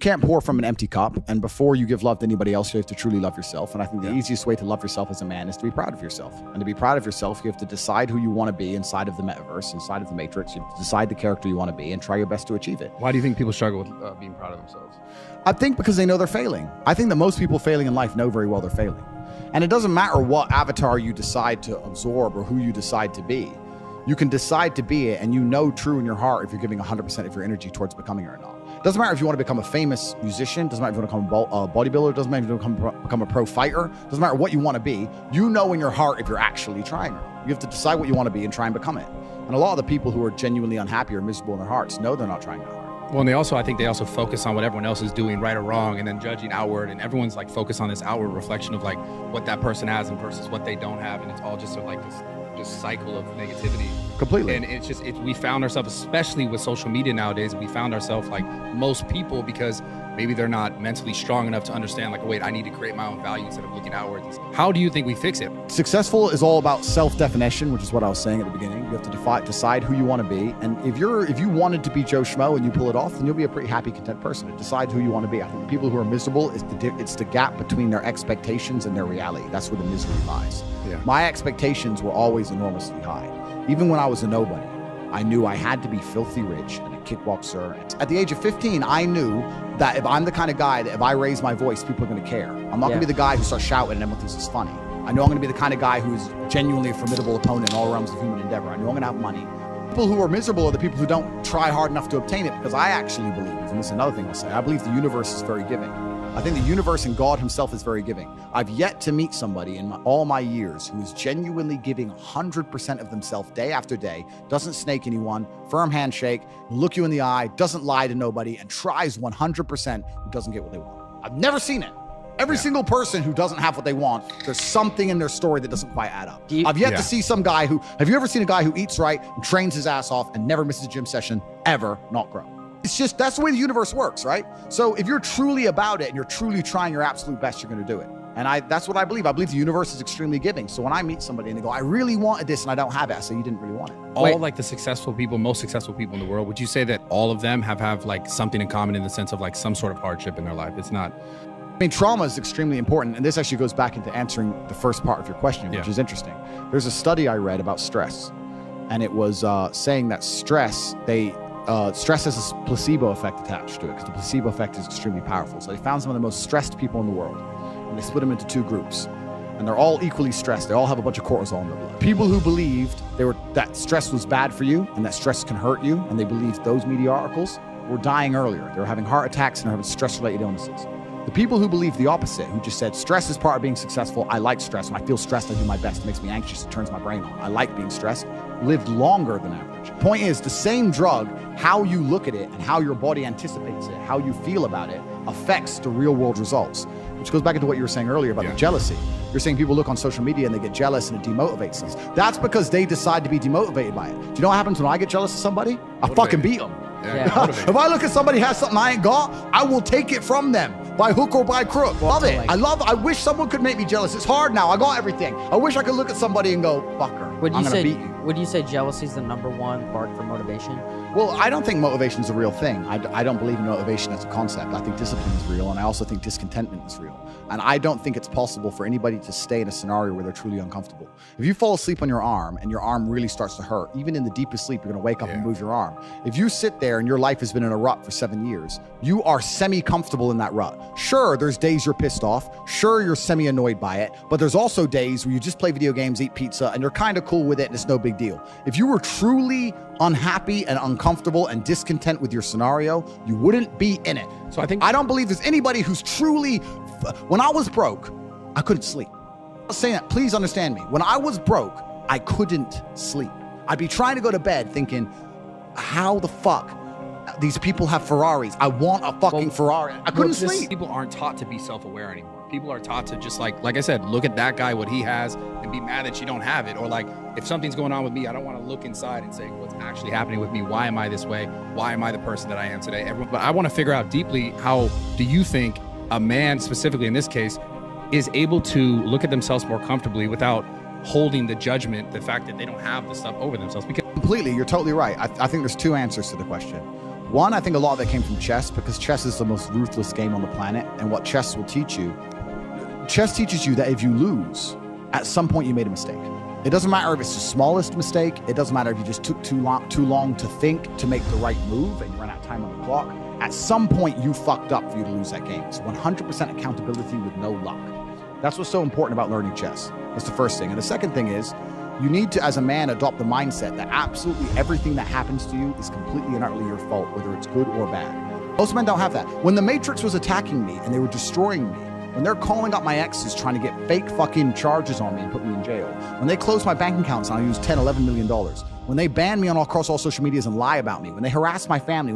can't pour from an empty cup, and before you give love to anybody else, you have to truly love yourself. And I think the easiest way to love yourself as a man is to be proud of yourself. And to be proud of yourself, you have to decide who you want to be inside of the metaverse, inside of the matrix. You have to decide the character you want to be and try your best to achieve it. Why do you think people struggle with being proud of themselves? I think because they know they're failing. I think that most people failing in life know very well they're failing. And it doesn't matter what avatar you decide to absorb or who you decide to be. You can decide to be it, and you know true in your heart if you're giving 100% of your energy towards becoming it or not. Doesn't matter if you want to become a famous musician. Doesn't matter if you want to become a bodybuilder. Doesn't matter if you want to become a pro fighter. Doesn't matter what you want to be. You know in your heart if you're actually trying or not. You have to decide what you want to be and try and become it. And a lot of the people who are genuinely unhappy or miserable in their hearts know they're not trying that hard. Well, and I think they also focus on what everyone else is doing right or wrong, and then judging outward, and everyone's like focused on this outward reflection of like what that person has and versus what they don't have, and it's all just like this cycle of negativity. Completely. And it's just, we found ourselves, especially with social media nowadays, we found ourselves like most people, because maybe they're not mentally strong enough to understand like, wait, I need to create my own value instead of looking outwards. How do you think we fix it? Successful is all about self-definition, which is what I was saying at the beginning. You have to decide who you want to be. And if you wanted to be Joe Schmo and you pull it off, then you'll be a pretty happy, content person. Decide who you want to be. I think the people who are miserable, it's the gap between their expectations and their reality. That's where the misery lies. Yeah. My expectations were always enormously high. Even when I was a nobody, I knew I had to be filthy rich and a kickboxer. At the age of 15, I knew that if I'm the kind of guy that if I raise my voice, people are going to care. I'm not going to be the guy who starts shouting and everyone thinks it's funny. I know I'm going to be the kind of guy who is genuinely a formidable opponent in all realms of human endeavor. I know I'm going to have money. People who are miserable are the people who don't try hard enough to obtain it, because I actually believe, and this is another thing I'll say, I believe the universe is very giving. I think the universe and God himself is very giving. I've yet to meet somebody in all my years who is genuinely giving 100% of themselves day after day, doesn't snake anyone, firm handshake, look you in the eye, doesn't lie to nobody, and tries 100% who doesn't get what they want. I've never seen it. Every single person who doesn't have what they want, there's something in their story that doesn't quite add up. I've yet to see some guy who, have you ever seen a guy who eats right and trains his ass off and never misses a gym session, ever not grow? It's just, that's the way the universe works, right? So if you're truly about it and you're truly trying your absolute best, you're going to do it. And that's what I believe. I believe the universe is extremely giving. So when I meet somebody and they go, I really wanted this and I don't have it, I say, you didn't really want it. All like the successful people, most successful people in the world, would you say that all of them have like something in common in the sense of like some sort of hardship in their life? It's not... I mean, trauma is extremely important. And this actually goes back into answering the first part of your question, which is interesting. There's a study I read about stress. And it was saying that stress has a placebo effect attached to it, because the placebo effect is extremely powerful. So they found some of the most stressed people in the world, and they split them into two groups. And they're all equally stressed. They all have a bunch of cortisol in their blood. People who believed that stress was bad for you and that stress can hurt you, and they believed those media articles, were dying earlier. They were having heart attacks and having stress-related illnesses. The people who believed the opposite, who just said, stress is part of being successful. I like stress. When I feel stressed, I do my best. It makes me anxious. It turns my brain on. I like being stressed. Lived longer than average. Point is, the same drug, how you look at it and how your body anticipates it, how you feel about it, affects the real world results. Which goes back into what you were saying earlier about the jealousy. You're saying people look on social media and they get jealous and it demotivates us. That's because they decide to be demotivated by it. Do you know what happens when I get jealous of somebody? I fucking beat them. If I look at somebody who has something I ain't got, I will take it from them by hook or by crook. Love it. I wish someone could make me jealous. It's hard now. I got everything. I wish I could look at somebody and go, fucker, I'm gonna beat you. Would you say jealousy is the #1 part for motivation? Well, I don't think motivation is a real thing. I don't believe in motivation as a concept. I think discipline is real, and I also think discontentment is real. And I don't think it's possible for anybody to stay in a scenario where they're truly uncomfortable. If you fall asleep on your arm and your arm really starts to hurt, even in the deepest sleep, you're gonna wake up and move your arm. If you sit there and your life has been in a rut for 7 years, you are semi-comfortable in that rut. Sure, there's days you're pissed off. Sure, you're semi-annoyed by it. But there's also days where you just play video games, eat pizza, and you're kind of cool with it and it's no big deal. If you were truly unhappy and uncomfortable and discontent with your scenario, you wouldn't be in it. So I don't believe there's anybody who's truly... When I was broke, I couldn't sleep. I'm not saying that, please understand me. When I was broke, I couldn't sleep. I'd be trying to go to bed thinking, how the fuck these people have Ferraris? I want a fucking Ferrari. I couldn't sleep. People aren't taught to be self-aware anymore. People are taught to just like I said, look at that guy, what he has, and be mad that you don't have it. Or like, if something's going on with me, I don't want to look inside and say, what's actually happening with me? Why am I this way? Why am I the person that I am today? But I want to figure out deeply, how do you think a man, specifically in this case, is able to look at themselves more comfortably without holding the judgment, the fact that they don't have the stuff over themselves? Because completely, you're totally right. I think there's two answers to the question. One, I think a lot of it came from chess, because chess is the most ruthless game on the planet. And what chess will teach you, chess teaches you that if you lose, at some point you made a mistake. It doesn't matter if it's the smallest mistake. It doesn't matter if you just took too long to think to make the right move and you ran out of time on the clock. At some point you fucked up for you to lose that game. It's 100% accountability with no luck. That's what's so important about learning chess. That's the first thing. And the second thing is, you need to, as a man, adopt the mindset that absolutely everything that happens to you is completely and utterly your fault, whether it's good or bad. Most men don't have that. When the Matrix was attacking me and they were destroying me, when they're calling up my exes trying to get fake fucking charges on me and put me in jail, when they close my bank accounts and I use $10, $11 million, when they ban me across all social medias and lie about me, when they harass my family,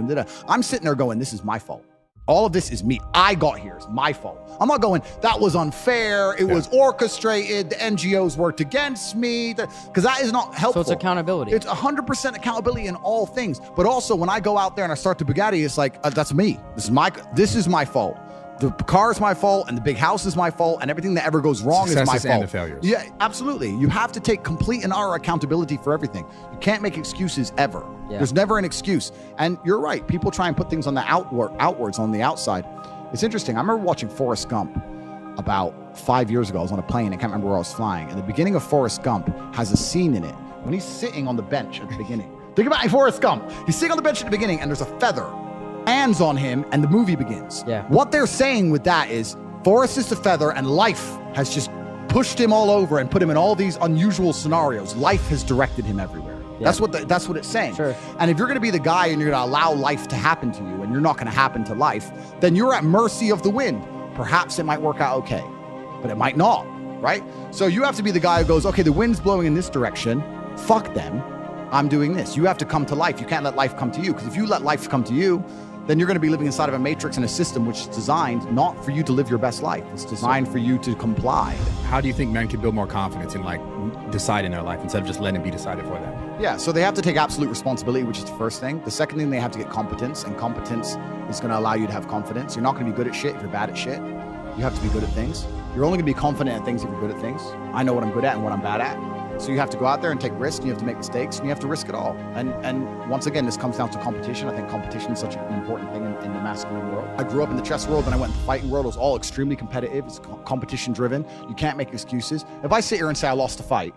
I'm sitting there going, this is my fault. All of this is me. I got here. It's my fault. I'm not going, that was unfair. It was orchestrated. The NGOs worked against me. Because that is not helpful. So it's accountability. It's 100% accountability in all things. But also when I go out there and I start the Bugatti, it's like, that's me. This is my fault. The car is my fault, and the big house is my fault, and everything that ever goes wrong is my fault. And the failures. Yeah, absolutely. You have to take complete and utter accountability for everything. You can't make excuses ever. Yeah. There's never an excuse. And you're right. People try and put things on the outwards on the outside. It's interesting. I remember watching Forrest Gump about 5 years ago. I was on a plane. I can't remember where I was flying. And the beginning of Forrest Gump has a scene in it when he's sitting on the bench at the beginning. Think about Forrest Gump. He's sitting on the bench at the beginning, and there's a feather lands on him, and the movie begins. Yeah. What they're saying with that is Forrest is the feather, and life has just pushed him all over and put him in all these unusual scenarios. Life has directed him everywhere. Yeah. That's what it's saying. Sure. And if you're going to be the guy and you're going to allow life to happen to you, and you're not going to happen to life, then you're at mercy of the wind. Perhaps it might work out okay, but it might not, right? So you have to be the guy who goes, okay, the wind's blowing in this direction. Fuck them. I'm doing this. You have to come to life. You can't let life come to you, because if you let life come to you, then you're going to be living inside of a matrix and a system which is designed not for you to live your best life. It's designed for you to comply. How do you think men can build more confidence in like deciding their life instead of just letting it be decided for them? Yeah, so they have to take absolute responsibility, which is the first thing. The second thing, they have to get competence, and competence is going to allow you to have confidence. You're not going to be good at shit if you're bad at shit. You have to be good at things. You're only going to be confident at things if you're good at things. I know what I'm good at and what I'm bad at. So you have to go out there and take risks, and you have to make mistakes, and you have to risk it all. And once again, this comes down to competition. I think competition is such an important thing in the masculine world. I grew up in the chess world, and I went into the fighting world. It was all extremely competitive. It's competition driven. You can't make excuses. If I sit here and say I lost a fight,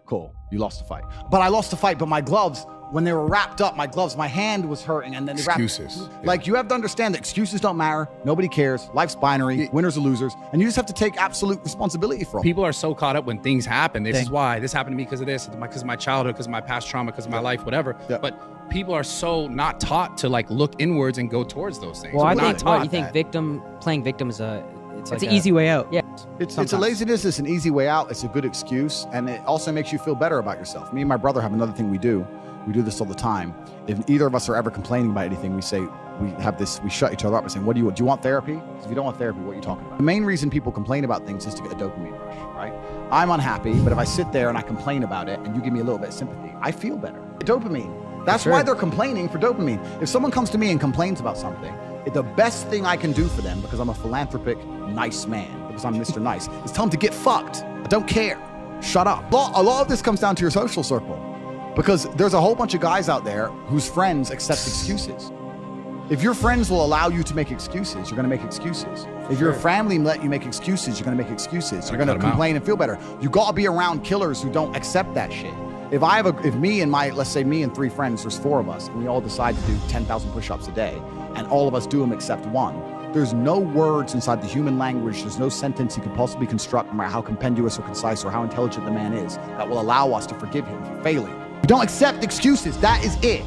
cool, you lost a fight. But I lost a fight, but my gloves, when they were wrapped up, my hand was hurting, and then they excuses. Like, you have to understand that excuses don't matter. Nobody cares. Life's binary. Winners or losers, and you just have to take absolute responsibility for them. People are so caught up when things happen. This is why this happened to me, because of this, because of my childhood, because of my past trauma, because of my life, whatever. Yeah. But people are so not taught to like look inwards and go towards those things. Well, I think you think playing victim is it's an easy way out. Yeah. It's a laziness. It's an easy way out. It's a good excuse, and it also makes you feel better about yourself. Me and my brother have another thing we do. We do this all the time. If either of us are ever complaining about anything, we shut each other up and say, do you want therapy? Because if you don't want therapy, what are you talking about? The main reason people complain about things is to get a dopamine rush, right? I'm unhappy, but if I sit there and I complain about it and you give me a little bit of sympathy, I feel better. Dopamine. That's why they're complaining for dopamine. If someone comes to me and complains about something, the best thing I can do for them, because I'm a philanthropic, nice man, because I'm Mr. Nice, is tell them to get fucked. I don't care. Shut up. A lot of this comes down to your social circle. Because there's a whole bunch of guys out there whose friends accept excuses. If your friends will allow you to make excuses, you're going to make excuses. If your family let you make excuses, you're going to make excuses. You're going to complain and feel better. You got to be around killers who don't accept that shit. If me and let's say me and 3 friends, there's 4 of us, and we all decide to do 10,000 push-ups a day, and all of us do them except one, there's no words inside the human language, there's no sentence you could possibly construct, no matter how compendious or concise or how intelligent the man is, that will allow us to forgive him for failing. We don't accept excuses. That is it.